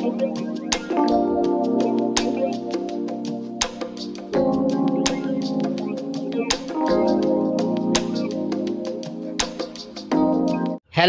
Hello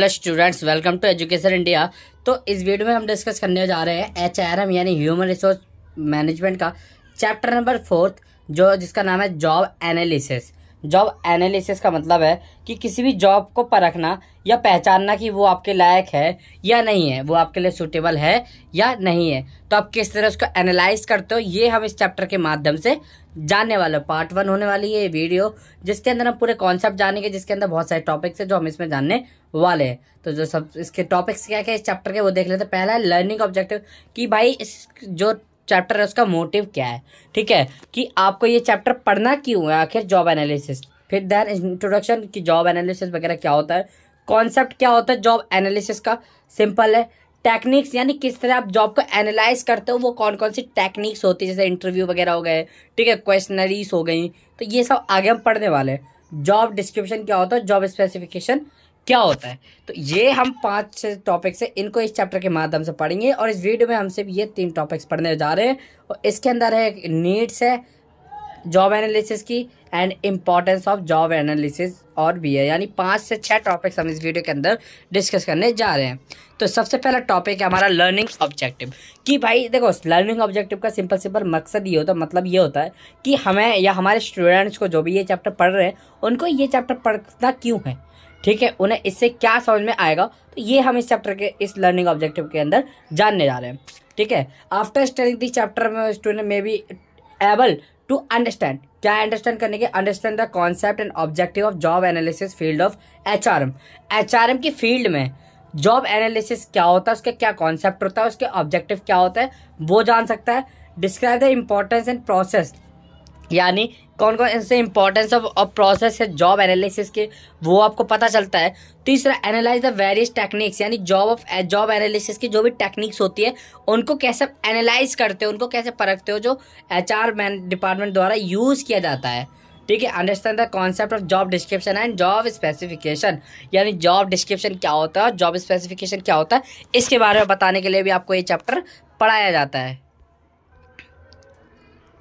students, welcome to education India. तो इस video में हम डिस्कस करने जा रहे हैं HRM यानी ह्यूमन रिसोर्स मैनेजमेंट का चैप्टर नंबर 4 जिसका नाम है जॉब एनालिसिस। जॉब एनालिसिस का मतलब है कि किसी भी जॉब को परखना या पहचानना कि वो आपके लायक है या नहीं है, वो आपके लिए सूटेबल है या नहीं है। तो आप किस तरह उसको एनालाइज करते हो, ये हम इस चैप्टर के माध्यम से जानने वाले। पार्ट 1 होने वाली है ये वीडियो, जिसके अंदर हम पूरे कॉन्सेप्ट जानेंगे, जिसके अंदर बहुत सारे टॉपिक्स है जो हम इसमें जानने वाले हैं। तो जो सब इसके टॉपिक्स क्या क्या इस चैप्टर के वो देख लेते हैं। पहला है लर्निंग ऑब्जेक्टिव, कि भाई इस जो चैप्टर है उसका मोटिव क्या है, ठीक है, कि आपको ये चैप्टर पढ़ना क्यों है आखिर जॉब एनालिसिस। फिर देन इंट्रोडक्शन कि जॉब एनालिसिस वगैरह क्या होता है, कॉन्सेप्ट क्या होता है जॉब एनालिसिस का, सिंपल है। टेक्निक्स यानी किस तरह आप जॉब को एनालाइज करते हो, वो कौन कौन सी टेक्निक्स होती है, जैसे इंटरव्यू वगैरह हो गए, ठीक है, क्वेश्चनरीज हो गई, तो ये सब आगे हम पढ़ने वाले हैं। जॉब डिस्क्रिप्शन क्या होता है, जॉब स्पेसिफिकेशन क्या होता है, तो ये हम 5-6 टॉपिक्स है, इनको इस चैप्टर के माध्यम से पढ़ेंगे। और इस वीडियो में हम सिर्फ ये 3 टॉपिक्स पढ़ने जा रहे हैं। और इसके अंदर है नीड्स है जॉब एनालिसिस की and importance of job analysis और भी है, यानी 5 से 6 टॉपिक्स हम इस वीडियो के अंदर डिस्कस करने जा रहे हैं। तो सबसे पहला टॉपिक है हमारा लर्निंग ऑब्जेक्टिव, कि भाई देखो लर्निंग ऑब्जेक्टिव का सिंपल मकसद ये होता है, मतलब ये होता है कि हमें या हमारे स्टूडेंट्स को जो भी ये चैप्टर पढ़ रहे हैं उनको ये चैप्टर पढ़ना क्यों है, ठीक है, उन्हें इससे क्या समझ में आएगा, तो ये हम इस चैप्टर के इस लर्निंग ऑब्जेक्टिव के अंदर जानने जा रहे हैं, ठीक है। After studying this chapter student may be able to understand, क्या अंडरस्टैंड करने के, understand the concept and objective of job analysis field of HRM की फील्ड में जॉब एनालिसिस क्या होता है, उसका क्या कॉन्सेप्ट होता है, उसके ऑब्जेक्टिव क्या होता है, वो जान सकता है। Describe the importance and process, यानी कौन कौन ऐसे इंपॉर्टेंस ऑफ प्रोसेस है जॉब एनालिसिस के, वो आपको पता चलता है। तीसरा एनालाइज द वेरियस टेक्निक्स, यानी जॉब एनालिसिस की जो भी टेक्निक्स होती है उनको कैसे एनालाइज करते हो, उनको कैसे परखते हो, जो HR डिपार्टमेंट द्वारा यूज़ किया जाता है, ठीक है। Understand the concept of job description and job specification, यानी जॉब डिस्क्रिप्शन क्या होता है, जॉब स्पेसिफिकेशन क्या होता है, इसके बारे में बताने के लिए भी आपको ये चैप्टर पढ़ाया जाता है,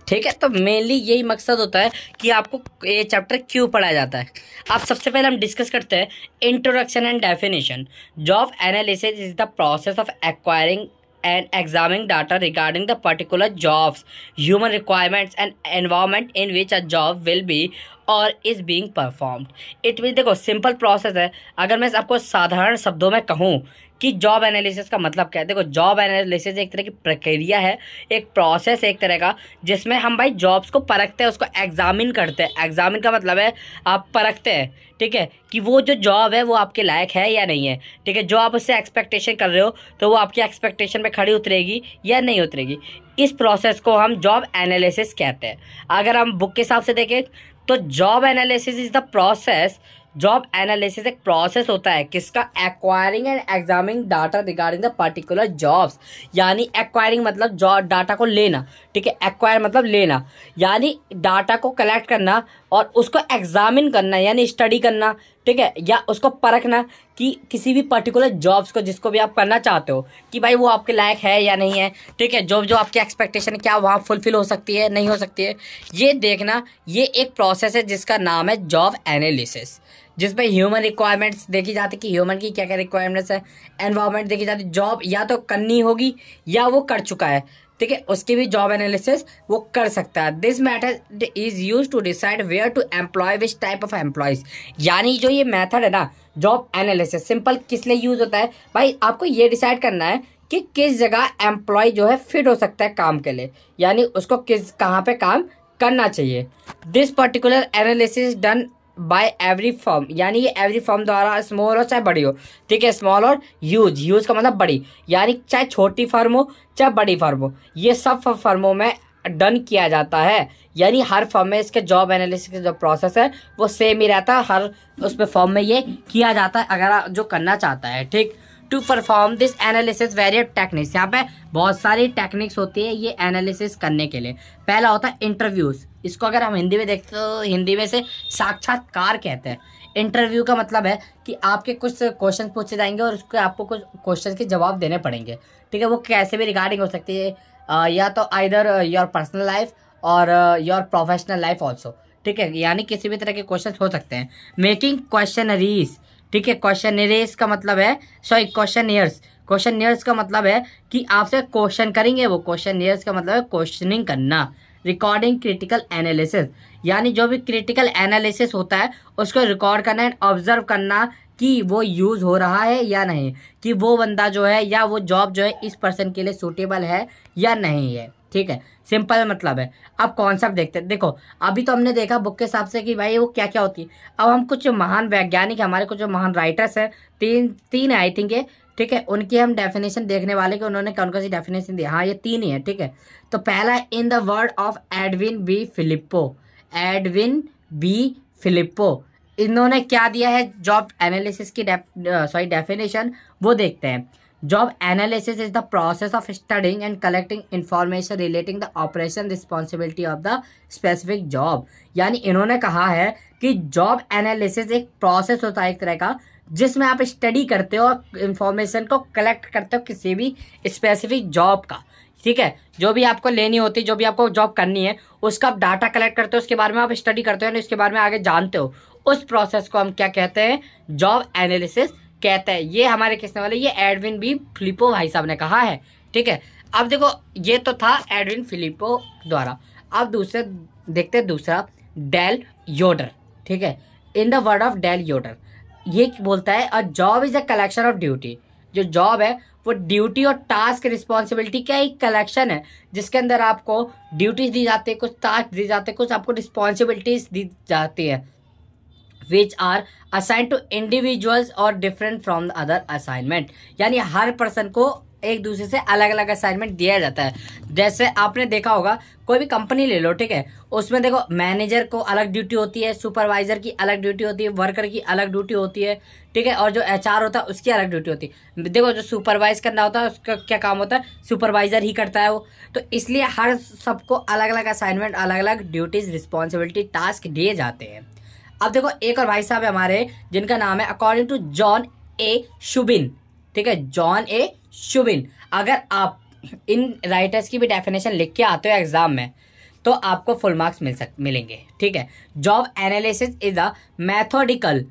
ठीक है। तो मेनली यही मकसद होता है कि आपको ये चैप्टर क्यों पढ़ाया जाता है। अब सबसे पहले हम डिस्कस करते हैं introduction and definition. Job analysis is the process of acquiring and examining data regarding the particular jobs, human requirements and environment in which a job will be or is being performed. It means देखो simple process है। अगर मैं आपको साधारण शब्दों में कहूँ कि जॉब एनालिसिस का मतलब क्या है, देखो जॉब एनालिसिस एक तरह की प्रक्रिया है, एक प्रोसेस एक तरह का, जिसमें हम भाई जॉब्स को परखते हैं, उसको एग्जामिन करते हैं। एग्जामिन का मतलब है आप परखते हैं, ठीक है, कि वो जो जॉब है वो आपके लायक है या नहीं है, ठीक है। जो आप उससे एक्सपेक्टेशन कर रहे हो तो वो आपकी एक्सपेक्टेशन पे खड़ी उतरेगी या नहीं उतरेगी। इस प्रोसेस को हम जॉब एनालिसिस कहते हैं। अगर हम बुक के हिसाब से देखें तो job analysis is the process, job analysis एक प्रोसेस होता है किसका, acquiring and examining data regarding the particular jobs, यानी एक्वायरिंग मतलब जॉब डाटा को लेना, ठीक है, एक्वायर मतलब लेना, यानी डाटा को कलेक्ट करना और उसको एग्जामिन करना यानी स्टडी करना, ठीक है, या उसको परखना कि किसी भी पर्टिकुलर जॉब्स को जिसको भी आप करना चाहते हो कि भाई वो आपके लायक है या नहीं है, ठीक है, जो आपकी एक्सपेक्टेशन है क्या वहाँ फुलफिल हो सकती है नहीं हो सकती है, ये देखना, ये एक प्रोसेस है जिसका नाम है जॉब एनालिसिस, जिसमें ह्यूमन रिक्वायरमेंट्स देखी जाती है कि ह्यूमन की क्या क्या रिक्वायरमेंट्स है, एनवायरनमेंट देखी जाती है, जॉब या तो करनी होगी या वो कर चुका है, ठीक है, उसकी भी जॉब एनालिसिस वो कर सकता है। This method is use to decide where to employ which type of employees, यानी जो ये मेथड है ना जॉब एनालिसिस, सिंपल किस लिए यूज होता है, भाई आपको ये डिसाइड करना है कि किस जगह एम्प्लॉय जो है फिट हो सकता है काम के लिए, यानी उसको कहाँ पे काम करना चाहिए। This particular analysis done by every firm, यानी ये एवरी फर्म द्वारा, स्मॉल हो चाहे बड़ी हो, ठीक है, स्मॉल और ह्यूज का मतलब बड़ी, यानी चाहे छोटी फर्म हो चाहे बड़ी फर्म हो, ये सब फर्मों में डन किया जाता है। यानी हर फर्म में इसके जॉब एनालिसिस का जो प्रोसेस है वो सेम ही रहता है, हर उसमें फर्म में ये किया जाता है अगर जो करना चाहता है, ठीक। To perform this analysis various techniques, यहाँ पे बहुत सारी टेक्निक्स होती है ये एनालिसिस करने के लिए। पहला होता है इंटरव्यूज, इसको अगर हम हिंदी में देखते तो हिंदी में से साक्षात्कार कहते हैं। इंटरव्यू का मतलब है कि आपके कुछ क्वेश्चन पूछे जाएंगे और उसके आपको कुछ क्वेश्चन के जवाब देने पड़ेंगे, ठीक है। वो कैसे भी रिगार्डिंग हो सकती है, या तो आइदर योर पर्सनल लाइफ और योर प्रोफेशनल लाइफ ऑल्सो, ठीक है। यानी किसी भी तरह के क्वेश्चन हो सकते हैं। मेकिंग क्वेश्चनरीज, ठीक है। क्वेश्चनरीज का मतलब है, सॉरी क्वेश्चनियर्स, क्वेश्चनियर्स का मतलब है कि आपसे क्वेश्चन करेंगे वो। क्वेश्चनियर्स का मतलब है क्वेश्चनिंग करना। रिकॉर्डिंग क्रिटिकल एनालिसिस, यानी जो भी क्रिटिकल एनालिसिस होता है उसको रिकॉर्ड करना एंड ऑब्जर्व करना कि वो यूज़ हो रहा है या नहीं, कि वो बंदा जो है या वो जॉब जो है इस पर्सन के लिए सूटेबल है या नहीं है, ठीक है। सिंपल मतलब है। अब कॉन्सेप्ट देखते हैं। देखो अभी तो हमने देखा बुक के हिसाब से कि भाई वो क्या क्या होती है। अब हम कुछ महान वैज्ञानिक, हमारे कुछ जो महान राइटर्स हैं, तीन है आई थिंक ये, ठीक है, उनकी हम डेफिनेशन देखने वाले कि उन्होंने कौन कौन सी डेफिनेशन दी। हाँ ये 3 ही है, ठीक है। तो पहला, in the word of Edwin B Flippo, Edwin B Flippo, इन्होंने क्या दिया है जॉब एनालिसिस की डेफिनेशन, वो देखते हैं। Job analysis is the process of studying and collecting information relating the operation responsibility of the specific job. यानी इन्होंने कहा है कि जॉब एनालिसिस एक प्रोसेस होता है एक तरह का, जिसमें आप स्टडी करते हो और इंफॉर्मेशन को कलेक्ट करते हो किसी भी स्पेसिफिक जॉब का, ठीक है। जो भी आपको लेनी होती है, जो भी आपको जॉब करनी है, उसका आप डाटा कलेक्ट करते हो, उसके बारे में आप स्टडी करते हो, उसके बारे में आगे जानते हो। उस प्रोसेस को हम क्या कहते हैं, जॉब एनालिसिस कहते हैं। ये हमारे किसने वाले, ये एडविन बी फिलिप्पो भाई साहब ने कहा है, ठीक है। अब देखो ये तो था एडविन फिलिप्पो द्वारा। अब दूसरे देखते हैं, दूसरा डेल योडर, ठीक है। In the word of Dale Yoder, ये बोलता है a job is a collection of duty. जो जॉब है वो ड्यूटी और टास्क रिस्पॉन्सिबिलिटी का एक कलेक्शन है, जिसके अंदर आपको ड्यूटीज दी जाती है, कुछ टास्क दी जाते हैं, कुछ आपको रिस्पॉन्सिबिलिटीज दी जाती है, which are assign to individuals और different from the other assignment. यानी हर पर्सन को एक दूसरे से अलग अलग असाइनमेंट दिया जाता है। जैसे आपने देखा होगा, कोई भी कंपनी ले लो, ठीक है, उसमें देखो मैनेजर को अलग ड्यूटी होती है, सुपरवाइजर की अलग ड्यूटी होती है, वर्कर की अलग ड्यूटी होती है, ठीक है, और जो एचआर होता है उसकी अलग ड्यूटी होती है। देखो जो सुपरवाइज करना होता है उसका क्या काम होता है, सुपरवाइजर ही करता है वो। तो इसलिए हर सबको अलग अलग असाइनमेंट, अलग अलग ड्यूटीज, रिस्पॉन्सिबिलिटी, टास्क दिए जाते हैं। अब देखो एक और भाई साहब है हमारे, जिनका नाम है अकॉर्डिंग टू जॉन ए शुबिन, ठीक है, जॉन ए शुबिन। अगर आप इन राइटर्स की भी डेफिनेशन लिख के आते हो एग्जाम में तो आपको फुल मार्क्स मिलेंगे, ठीक है। Job analysis is a methodical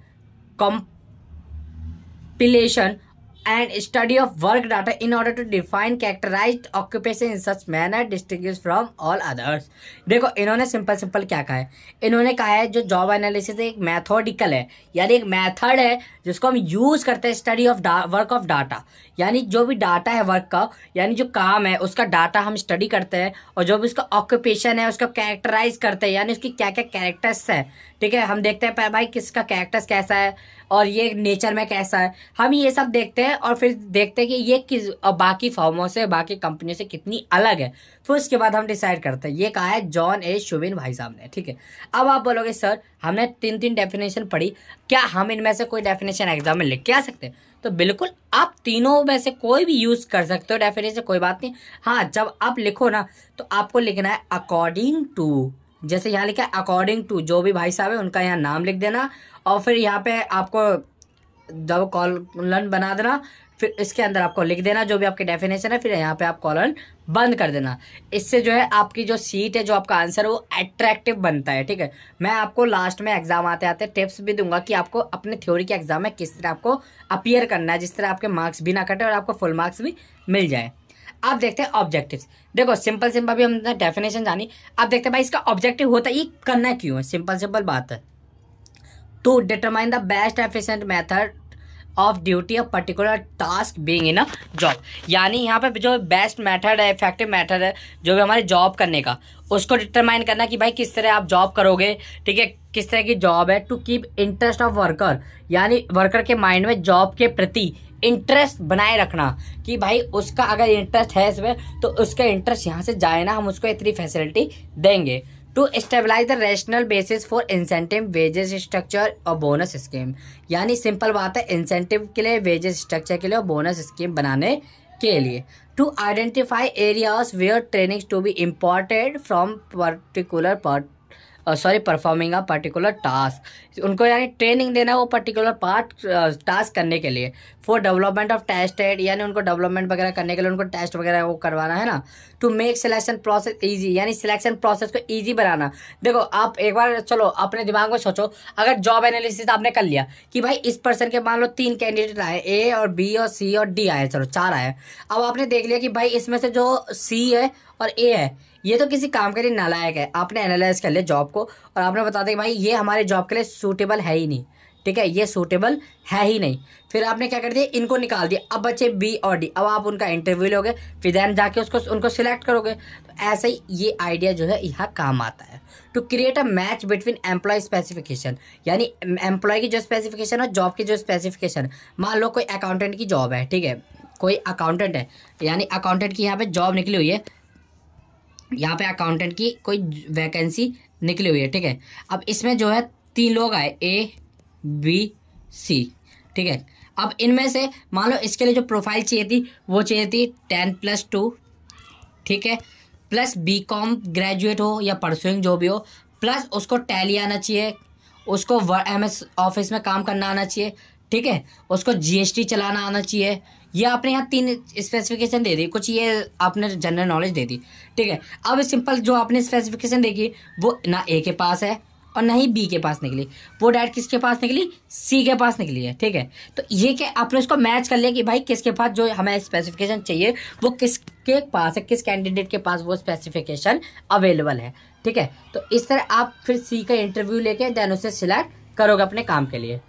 compilation and study of work data in order to define characterized occupation in such manner distinguished from all others। देखो इन्होंने सिंपल क्या कहा है, इन्होंने कहा है जो जॉब एनालिसिस एक मैथोडिकल है, यानी एक मेथड है जिसको हम यूज करते हैं study of work of data. यानी जो भी डाटा है वर्क का, यानी जो काम है उसका डाटा हम स्टडी करते हैं, और जो भी उसका ऑक्यूपेशन है उसका कैरेक्टराइज करते हैं, यानी उसकी क्या क्या कैरेक्टर्स है, ठीक है। हम देखते हैं भाई किसका कैरेक्टर्स कैसा है और ये नेचर में कैसा है, हम ये सब देखते हैं और फिर देखते हैं कि ये किस बाकी फर्मों से, बाकी कंपनियों से कितनी अलग है, फिर उसके बाद हम डिसाइड करते हैं। ये कहा है जॉन ए शुबिन भाई साहब ने, ठीक है। अब आप बोलोगे सर हमने 3 डेफिनेशन पढ़ी, क्या हम इनमें से कोई डेफिनेशन एग्जाम में लिख के आ सकते हैं? तो बिल्कुल आप तीनों में से कोई भी यूज कर सकते हो डेफिनेशन, कोई बात नहीं। हाँ जब आप लिखो ना तो आपको लिखना है अकॉर्डिंग टू, जैसे यहाँ लिखा है अकॉर्डिंग टू, जो भी भाई साहब है उनका यहाँ नाम लिख देना, और फिर यहाँ पे आपको जब कॉलन बना देना, फिर इसके अंदर आपको लिख देना जो भी आपकी डेफिनेशन है, फिर यहाँ पे आप कॉलन बंद कर देना। इससे जो है आपकी जो सीट है, जो आपका आंसर है वो अट्रैक्टिव बनता है, ठीक है। मैं आपको लास्ट में एग्जाम आते आते टिप्स भी दूंगा कि आपको अपने थ्योरी के एग्जाम में किस तरह आपको अपीयर करना है, जिस तरह आपके मार्क्स भी ना कटे और आपको फुल मार्क्स भी मिल जाए। अब देखते हैं ऑब्जेक्टिव्स। देखो सिंपल भी हमने डेफिनेशन जानी, अब देखते हैं भाई इसका ऑब्जेक्टिव होता है ये करना क्यों है। सिंपल बात है, to determine the best efficient method of duty of particular task being in a job. यानी यहाँ पे जो बेस्ट मेथड है, इफेक्टिव मेथड है जो भी हमारे जॉब करने का, उसको डिटरमाइन करना कि भाई किस तरह आप जॉब करोगे, ठीक है, किस तरह की जॉब है। To keep interest of worker, यानी वर्कर के माइंड में जॉब के प्रति इंटरेस्ट बनाए रखना कि भाई उसका अगर इंटरेस्ट है इसमें तो उसका इंटरेस्ट यहाँ से जाए ना, हम उसको इतनी फैसिलिटी देंगे। To stabilize the rational basis for incentive, wages structure और बोनस स्कीम। यानी सिंपल बात है, इंसेंटिव के लिए, वेजेस स्ट्रक्चर के लिए और बोनस स्कीम बनाने के लिए। To identify areas where trainings to be imported from particular sorry performing a particular task, उनको यानी ट्रेनिंग देना वो पर्टिकुलर पार्ट टास्क करने के लिए। फॉर डेवलपमेंट ऑफ टेस्टेड, यानी उनको डेवलपमेंट वगैरह करने के लिए उनको टेस्ट वगैरह वो करवाना है ना। To make selection process easy, यानी सिलेक्शन प्रोसेस को ईजी बनाना। देखो आप एक बार चलो अपने दिमाग में सोचो, अगर जॉब एनालिसिस आपने कर लिया कि भाई इस पर्सन के मान लो 3 कैंडिडेट आए, ए और बी और सी और डी आए, चलो 4 आए। अब आपने देख लिया कि भाई इसमें से जो सी है और ए है ये तो किसी काम के लिए नालायक है, आपने एनालाइज कर लिया जॉब को और आपने बता दिया कि भाई ये हमारे जॉब के लिए सूटेबल है ही नहीं, ठीक है, ये सूटेबल है ही नहीं। फिर आपने क्या कर दिया, इनको निकाल दिया। अब बचे बी और डी, अब आप उनका इंटरव्यू लोगे, फिर देन जाके उनको सिलेक्ट करोगे। तो ऐसे ही ये आइडिया जो है यहाँ काम आता है। To create a match between employ specification, यानी एम्प्लॉय की जो स्पेसिफिकेशन और जॉब की जो स्पेसिफिकेशन। मान लो कोई अकाउंटेंट की जॉब है, ठीक है, कोई अकाउंटेंट है, यानी अकाउंटेंट की यहाँ पे जॉब निकली हुई है, यहाँ पे अकाउंटेंट की कोई वैकेंसी निकली हुई है, ठीक है। अब इसमें जो है 3 लोग आए, ए बी सी, ठीक है। अब इनमें से मान लो इसके लिए जो प्रोफाइल चाहिए थी वो चाहिए थी 10+2, ठीक है, प्लस B.Com ग्रेजुएट हो या परसुइंग जो भी हो, प्लस उसको टैली आना चाहिए, उसको MS ऑफिस में काम करना आना चाहिए, ठीक है, उसको GST चलाना आना चाहिए। ये आपने यहाँ 3 स्पेसिफिकेशन दे दी, कुछ ये आपने जनरल नॉलेज दे दी, ठीक है। अब सिंपल जो आपने स्पेसिफिकेशन देखी वो ना ए के पास है और ना ही बी के पास निकली, वो डायरेक्ट किसके पास निकली, सी के पास निकली है, ठीक है। तो ये क्या आपने उसको मैच कर लिया कि भाई किसके पास जो हमें स्पेसिफिकेशन चाहिए वो किसके पास है, किस कैंडिडेट के पास वो स्पेसिफिकेशन अवेलेबल है, ठीक है। तो इस तरह आप फिर सी का इंटरव्यू लेके देन उसे सिलेक्ट करोगे अपने काम के लिए,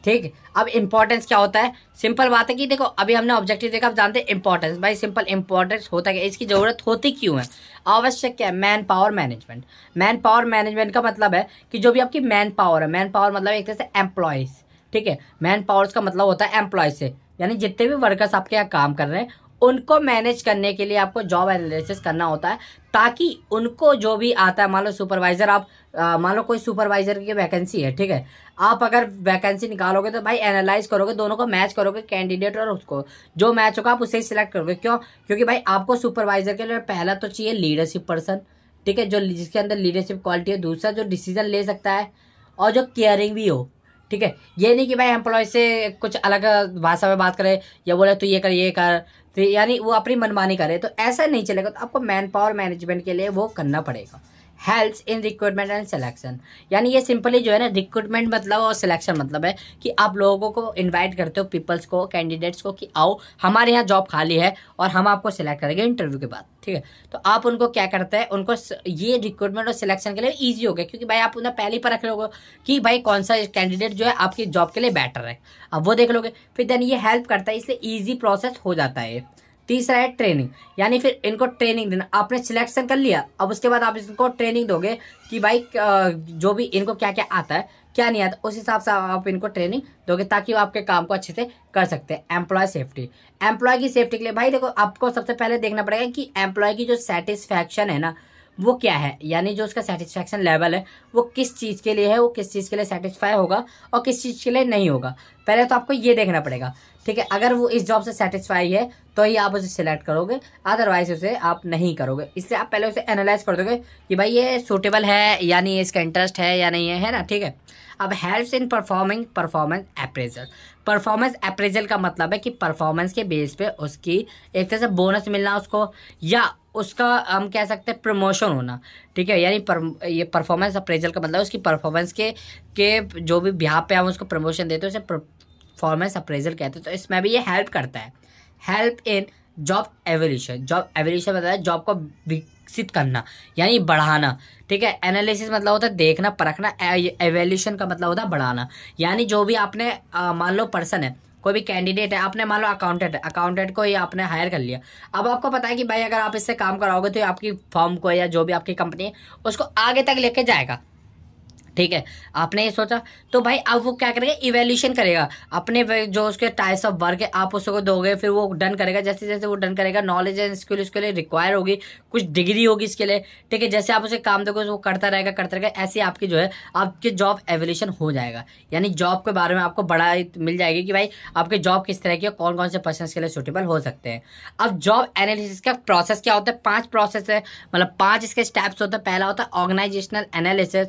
ठीक। अब इंपॉर्टेंस क्या होता है, सिंपल बात है कि देखो अभी हमने ऑब्जेक्टिव देखा, आप जानते हैं इंपॉर्टेंस, भाई सिंपल इंपॉर्टेंस होता क्या, इसकी जरूरत होती क्यों है, आवश्यक क्या है, man power management. Man power management का मतलब है कि जो भी आपकी मैन पावर है, मैन पावर मतलब एक तरह से एम्प्लॉयज, ठीक है। मैन पावर्स का मतलब होता है एम्प्लॉयज से, यानी जितने भी वर्कर्स आपके यहाँ काम कर रहे हैं उनको मैनेज करने के लिए आपको जॉब एनालिसिस करना होता है, ताकि उनको जो भी आता है, मान लो सुपरवाइजर आप मान लो कोई सुपरवाइजर की वैकेंसी है, ठीक है, आप अगर वैकेंसी निकालोगे तो भाई एनालाइज करोगे, दोनों को मैच करोगे, कैंडिडेट और उसको जो मैच होगा आप उसे ही सिलेक्ट करोगे। क्यों, क्योंकि भाई आपको सुपरवाइजर के लिए पहला तो चाहिए लीडरशिप पर्सन, ठीक है, जो जिसके अंदर लीडरशिप क्वालिटी है, दूसरा जो डिसीजन ले सकता है और जो केयरिंग भी हो, ठीक है। ये नहीं कि भाई एम्प्लॉय से कुछ अलग भाषा में बात करे या बोले तो ये कर, तो यानी वो अपनी मनमानी करे, तो ऐसा नहीं चलेगा। तो आपको मैन पावर मैनेजमेंट के लिए वो करना पड़ेगा। Helps in recruitment and selection, यानी ये सिंपली जो है ना, रिक्रूटमेंट मतलब और सिलेक्शन मतलब है कि आप लोगों को इनवाइट करते हो, पीपल्स को, कैंडिडेट्स को, कि आओ हमारे यहाँ जॉब खाली है और हम आपको सिलेक्ट करेंगे इंटरव्यू के बाद, ठीक है। तो आप उनको क्या करते हैं, उनको ये रिक्रूटमेंट और सिलेक्शन के लिए ईजी हो गया, क्योंकि भाई आप उन्हें पहले ही पर रख लोगे कि भाई कौन सा कैंडिडेट जो है आपकी जॉब के लिए बेटर है, अब वो देख लोगे, फिर देन ये हेल्प करता है, इसलिए ईजी प्रोसेस हो जाता है। तीसरा है ट्रेनिंग, यानी फिर इनको ट्रेनिंग देना। आपने सिलेक्शन कर लिया, अब उसके बाद आप इनको ट्रेनिंग दोगे कि भाई जो भी इनको क्या क्या आता है क्या नहीं आता, उस हिसाब से आप इनको ट्रेनिंग दोगे ताकि वो आपके काम को अच्छे से कर सकते हैं। एम्प्लॉय सेफ्टी, एम्प्लॉय की सेफ्टी के लिए भाई देखो आपको सबसे पहले देखना पड़ेगा कि एम्प्लॉय की जो सेटिस्फैक्शन है ना वो क्या है, यानी जो उसका सेटिस्फैक्शन लेवल है वो किस चीज़ के लिए है, वो किस चीज़ के लिए सेटिस्फाई होगा और किस चीज़ के लिए नहीं होगा, पहले तो आपको ये देखना पड़ेगा, ठीक है। अगर वो इस जॉब से सेटिस्फाई है तो ही आप उसे सिलेक्ट करोगे, अदरवाइज उसे आप नहीं करोगे। इसलिए आप पहले उसे एनालाइज कर दोगे कि भाई ये सूटेबल है या नहीं, इसका इंटरेस्ट है या नहीं है ना, ठीक है। अब helps in performing performance appraisal. Performance appraisal का मतलब है कि परफॉर्मेंस के बेस पे उसकी एक तरह से बोनस मिलना उसको, या उसका हम कह सकते हैं प्रमोशन होना, ठीक है। यानी ये परफॉर्मेंस अप्रेजल का मतलब उसकी परफॉर्मेंस के जो भी बिहाफ पे हम उसको प्रमोशन देते हैं उसे परफॉर्मेंस अप्रेजल कहते हैं। तो इसमें भी ये हेल्प करता है। Help in job evolution, job evolution मतलब है जॉब को विकसित करना यानी बढ़ाना, ठीक है। एनालिसिस मतलब होता है देखना परखना, एवोल्यूशन का मतलब होता है बढ़ाना, यानी जो भी आपने मान लो पर्सन है, कोई भी कैंडिडेट है, आपने मान लो अकाउंटेंट है, अकाउंटेंट को ये आपने हायर कर लिया। अब आपको पता है कि भाई अगर आप इससे काम कराओगे तो आपकी फर्म को या जो भी आपकी कंपनी है उसको आगे तक लेके जाएगा, ठीक है, आपने ये सोचा तो भाई अब वो क्या करेगा, इवैल्यूएशन करेगा अपने जो उसके टाइप्स ऑफ वर्क है आप उसको दोगे, फिर वो डन करेगा। जैसे जैसे वो डन करेगा नॉलेज एंड स्किल उसके लिए रिक्वायर होगी, कुछ डिग्री होगी इसके लिए। ठीक है, जैसे आप उसे काम दोगे वो करता रहेगा, ऐसे आपकी जो है आपकी जॉब एवोल्यूशन हो जाएगा। यानी जॉब के बारे में आपको बड़ा मिल जाएगी कि भाई आपके जॉब किस तरह की है, कौन कौन से पर्सन के लिए सूटेबल हो सकते हैं। अब जॉब एनालिसिस का प्रोसेस क्या होता है, 5 प्रोसेस है, मतलब 5 इसके स्टेप्स होते हैं। पहला होता है ऑर्गेनाइजेशनल एनालिसिस,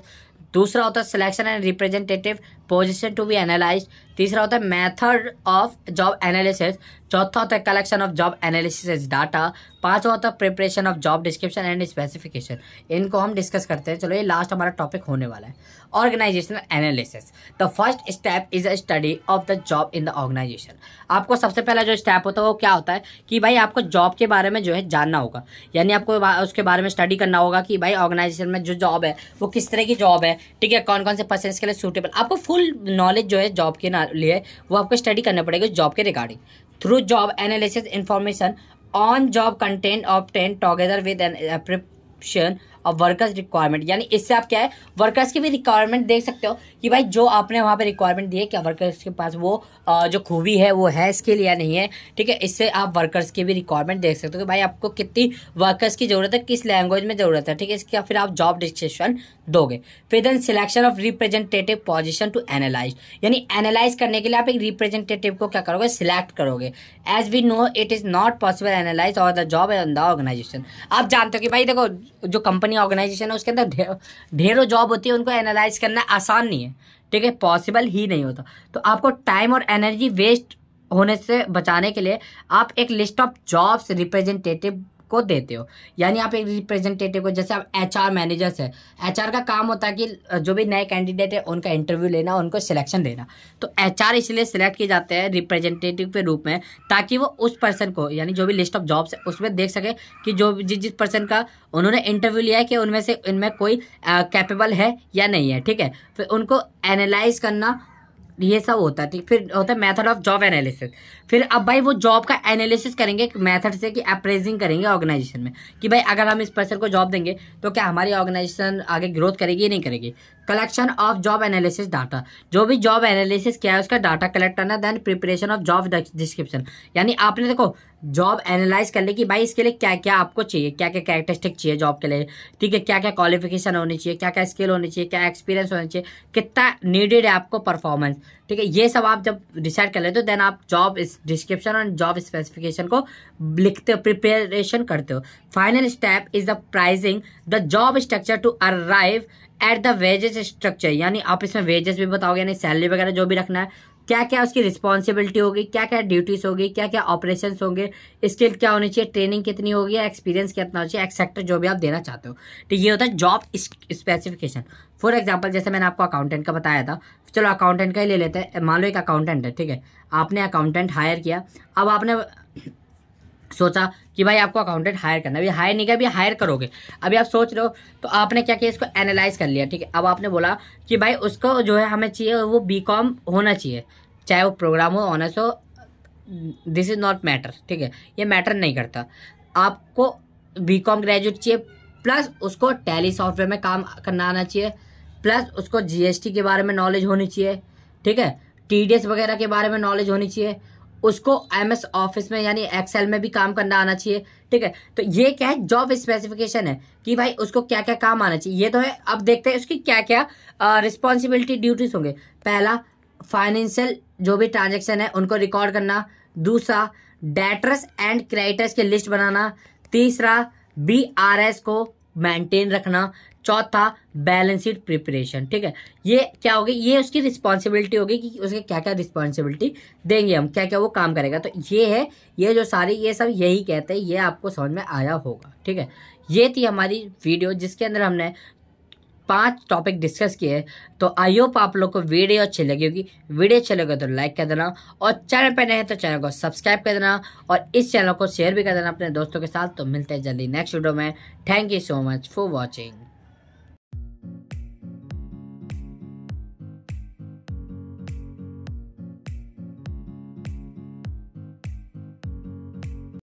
दूसरा होता है selection and representative position to be analysed, तीसरा होता है मेथड ऑफ जॉब एनालिसिस, चौथा होता है collection of job analysis data, पांचवा होता है preparation of job description and specification. इनको हम डिस्कस करते हैं। चलो ये लास्ट हमारा टॉपिक होने वाला है, organisational analysis. The first step is a study of the job in the organisation. आपको सबसे पहला जो स्टेप होता है वो क्या होता है कि भाई आपको जॉब के बारे में जो है जानना होगा, यानी आपको उसके बारे में स्टडी करना होगा कि भाई ऑर्गेनाइजेशन में जो जॉब है वो किस तरह की जॉब है। ठीक है, कौन कौन से पर्सन के लिए सूटेबल, आपको फुल नॉलेज जो है जॉब के लिए वो आपको स्टडी करना पड़ेगा जॉब के regarding. Through job analysis information on job content obtain together with an appreciation of workers requirement. यानी इससे आप क्या है वर्कर्स की भी रिक्वायरमेंट देख सकते हो कि भाई जो आपने वहाँ पे रिक्वायरमेंट दी है क्या वर्कर्स के पास वो जो खूबी है वो है इसके लिए या नहीं है। ठीक है, इससे आप वर्कर्स की भी रिक्वायरमेंट देख सकते हो कि भाई आपको कितनी वर्कर्स की जरूरत है, किस लैंग्वेज में जरूरत है। ठीक है, इसका फिर आप जॉब डिस्क्रिप्शन दोगे। फिर then selection of representative position to analyse, यानी एनालाइज करने के लिए आप एक रिप्रेजेंटेटिव को क्या करोगे, सिलेक्ट करोगे। As we know it is not possible analyse और the job in the organisation. आप जानते हो कि भाई देखो जो कंपनी ऑर्गेनाइजेशन है उसके अंदर ढेरों जॉब होती है, उनको एनालाइज करना आसान नहीं है। ठीक है, पॉसिबल ही नहीं होता। तो आपको टाइम और एनर्जी वेस्ट होने से बचाने के लिए आप एक लिस्ट ऑफ जॉब्स रिप्रेजेंटेटिव को देते हो। यानी आप एक रिप्रेजेंटेटिव को, जैसे आप एचआर मैनेजर्स है, एचआर का काम होता है कि जो भी नए कैंडिडेट है उनका इंटरव्यू लेना, उनको सिलेक्शन देना। तो एचआर इसलिए सिलेक्ट किए जाते हैं रिप्रेजेंटेटिव के रूप में ताकि वो उस पर्सन को, यानी जो भी लिस्ट ऑफ जॉब्स है उसमें देख सके कि जो जिस पर्सन का उन्होंने इंटरव्यू लिया है कि उनमें से इनमें कोई कैपेबल है या नहीं है। ठीक है, फिर उनको एनालाइज करना, ये सब होता है। ठीक, फिर होता है मेथड ऑफ जॉब एनालिसिस। फिर अब भाई वो जॉब का एनालिसिस करेंगे मेथड से कि अप्रेजिंग करेंगे ऑर्गेनाइजेशन में कि भाई अगर हम इस पर्सन को जॉब देंगे तो क्या हमारी ऑर्गेनाइजेशन आगे ग्रोथ करेगी या नहीं करेगी। Collection of job analysis data, जो भी जॉब एनालिसिस किया है उसका डाटा कलेक्ट करना। Then preparation of job description, यानी आपने देखो जॉब एनालाइज कर ले कि भाई इसके लिए क्या क्या आपको चाहिए, क्या क्या कैरेक्टरिस्टिक चाहिए जॉब के लिए। ठीक है, क्या क्या क्वालिफिकेशन होनी चाहिए, क्या क्या स्किल होनी चाहिए, क्या एक्सपीरियंस होना चाहिए, कितना नीडेड है आपको परफॉर्मेंस। ठीक है, ये सब आप जब डिसाइड कर लेते हो देन आप जॉब डिस्क्रिप्शन और जॉब स्पेसिफिकेशन को लिखते हो, प्रिपरेशन करते हो। Final step is the pricing the job structure to arrive at the wages structure, यानी आप इसमें वेजेस भी बताओगे, यानी सैलरी वगैरह जो भी रखना है, क्या क्या उसकी रिस्पॉन्सिबिलिटी होगी, क्या क्या ड्यूटीज होगी, क्या क्या ऑपरेशंस होंगे, स्किल क्या होनी चाहिए, ट्रेनिंग कितनी होगी, एक्सपीरियंस कितना होना चाहिए, एक्सेट्रा जो भी आप देना चाहते हो। तो ये होता है जॉब स्पेसिफिकेशन। फॉर एग्जांपल जैसे मैंने आपको अकाउंटेंट का बताया था, चलो अकाउंटेंट का ही ले लेते हैं। मान लो एक अकाउंटेंट है, ठीक है, आपने अकाउंटेंट हायर किया। अब आपने सोचा कि भाई आपको अकाउंटेंट हायर करना है, अभी हायर नहीं किया, अभी हायर करोगे। अभी आप सोच रहे हो तो आपने क्या किया, इसको एनालाइज कर लिया। ठीक है, अब आपने बोला कि भाई उसको जो है हमें चाहिए वो बीकॉम होना चाहिए, चाहे वो प्रोग्राम हो, ऑनर्स हो, दिस इज नॉट मैटर। ठीक है, ये मैटर नहीं करता, आपको बीकॉम ग्रेजुएट चाहिए, प्लस उसको टैली सॉफ्टवेयर में काम करना आना चाहिए, प्लस उसको जीएसटी के बारे में नॉलेज होनी चाहिए। ठीक है, टीडीएस वगैरह के बारे में नॉलेज होनी चाहिए, उसको एमएस ऑफिस में यानी एक्सेल में भी काम करना आना चाहिए। ठीक है, तो ये क्या है, जॉब स्पेसिफिकेशन है कि भाई उसको क्या क्या काम आना चाहिए, ये तो है। अब देखते हैं उसकी क्या क्या रिस्पॉन्सिबिलिटी ड्यूटीज होंगे। पहला, फाइनेंशियल जो भी ट्रांजेक्शन है उनको रिकॉर्ड करना। दूसरा, डेटर्स एंड क्रेडिटर्स की लिस्ट बनाना। तीसरा, बीआरएस को मेंटेन रखना। चौथा, बैलेंस शीट प्रिपरेशन। ठीक है, ये क्या होगी, ये उसकी रिस्पॉन्सिबिलिटी होगी कि उसके क्या क्या रिस्पॉन्सिबिलिटी देंगे हम, क्या क्या वो काम करेगा। तो ये है, ये जो सारी ये सब यही कहते हैं, ये आपको समझ में आया होगा। ठीक है, ये थी हमारी वीडियो जिसके अंदर हमने 5 टॉपिक डिस्कस किए। तो आई होप आप लोग को वीडियो अच्छी लगी होगी। वीडियो अच्छी लगे तो लाइक कर देना, और चैनल पर नए हैं तो चैनल को सब्सक्राइब कर देना, और इस चैनल को शेयर भी कर देना अपने दोस्तों के साथ। तो मिलते हैं जल्दी नेक्स्ट वीडियो में। Thank you so much for watching.